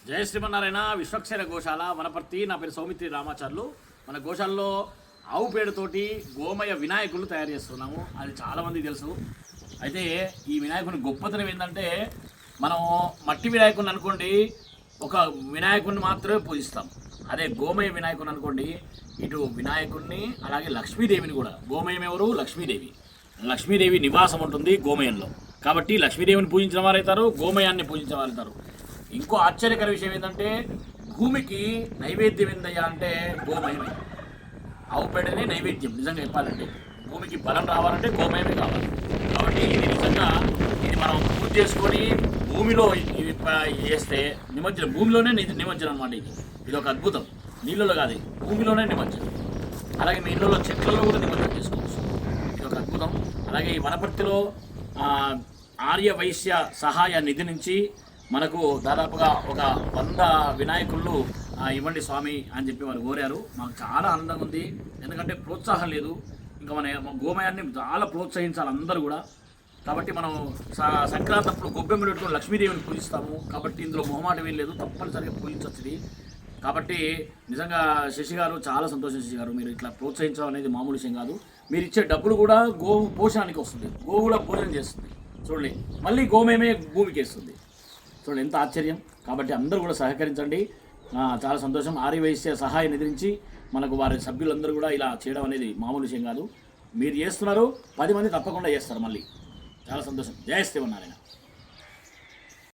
జయ శ్రీమన్నారాయణ. విశ్వక్షర గోశాల వనపర్తి. నా పేరు సౌమిత్రి రామాచార్యులు. మన గోశాలలో ఆవు పేడతోటి గోమయ వినాయకులు తయారు చేస్తున్నాము. అది చాలామందికి తెలుసు. అయితే ఈ వినాయకుని గొప్పతనం ఏంటంటే, మనం మట్టి వినాయకుని అనుకోండి, ఒక వినాయకుడిని మాత్రమే పూజిస్తాం. అదే గోమయ వినాయకుని అనుకోండి, ఇటు వినాయకుడిని అలాగే లక్ష్మీదేవిని కూడా. గోమయం ఎవరు? లక్ష్మీదేవి. లక్ష్మీదేవి నివాసం ఉంటుంది గోమయంలో. కాబట్టి లక్ష్మీదేవిని పూజించిన వారు అవుతారు, గోమయాన్ని పూజించిన వారు అవుతారు. ఇంకో ఆశ్చర్యకర విషయం ఏంటంటే, భూమికి నైవేద్యం ఏందయ్యా అంటే గోమయమే. ఆవు పేడనే నైవేద్యం. నిజంగా చెప్పాలంటే భూమికి బలం రావాలంటే గోమయమే కావాలి. కాబట్టి ఇది నిజంగా ఇది మనం పూజ చేసుకొని భూమిలో ఇవి వేస్తే నిమజ్జనం, భూమిలోనే నిమజ్జనం అనమాట. ఇది ఒక అద్భుతం. నీళ్ళలో కాదు, భూమిలోనే నిమజ్జనం. అలాగే మీ ఇళ్ళలో చెట్లలో కూడా నిమజ్జనం చేసుకోవచ్చు. ఇది ఒక అద్భుతం. అలాగే ఈ వనపర్తిలో ఆర్య వైశ్య సహాయ నిధి నుంచి మనకు దాదాపుగా ఒక 100 వినాయకుళ్ళు ఇవ్వండి స్వామి అని చెప్పి వారు కోరారు. మాకు చాలా ఆనందంగా ఉంది. ఎందుకంటే ప్రోత్సాహం లేదు. ఇంకా మన గోమయాన్ని చాలా ప్రోత్సహించాలి అందరూ కూడా. కాబట్టి మనం సంక్రాంతి అప్పుడు గొబ్బెమ్మలు పెట్టుకుని లక్ష్మీదేవిని పూజిస్తాము. కాబట్టి ఇందులో మొహమాటం ఏం లేదు, తప్పనిసరిగా పూజించవచ్చు. కాబట్టి నిజంగా శశి గారు చాలా సంతోషం. శశి గారు, మీరు ఇట్లా ప్రోత్సహించడం అనేది మామూలు విషయం కాదు. మీరు ఇచ్చే డబ్బులు కూడా గోవు పోషణానికి వస్తుంది. గోవు కూడా భోజనం చేస్తుంది. చూడండి, మళ్ళీ గోమేమే భూమికి వేస్తుంది. చూడండి ఎంత ఆశ్చర్యం. కాబట్టి అందరూ కూడా సహకరించండి. చాలా సంతోషం. ఆర్య వైశ్య సహాయ నిధి నుంచి మనకు వారి సభ్యులందరూ కూడా ఇలా చేయడం అనేది మామూలు విషయం కాదు. మీరు చేస్తున్నారు, 10 మంది తప్పకుండా చేస్తారు మళ్ళీ. చాలా సంతోషం. జయ శ్రీమన్నారాయణ.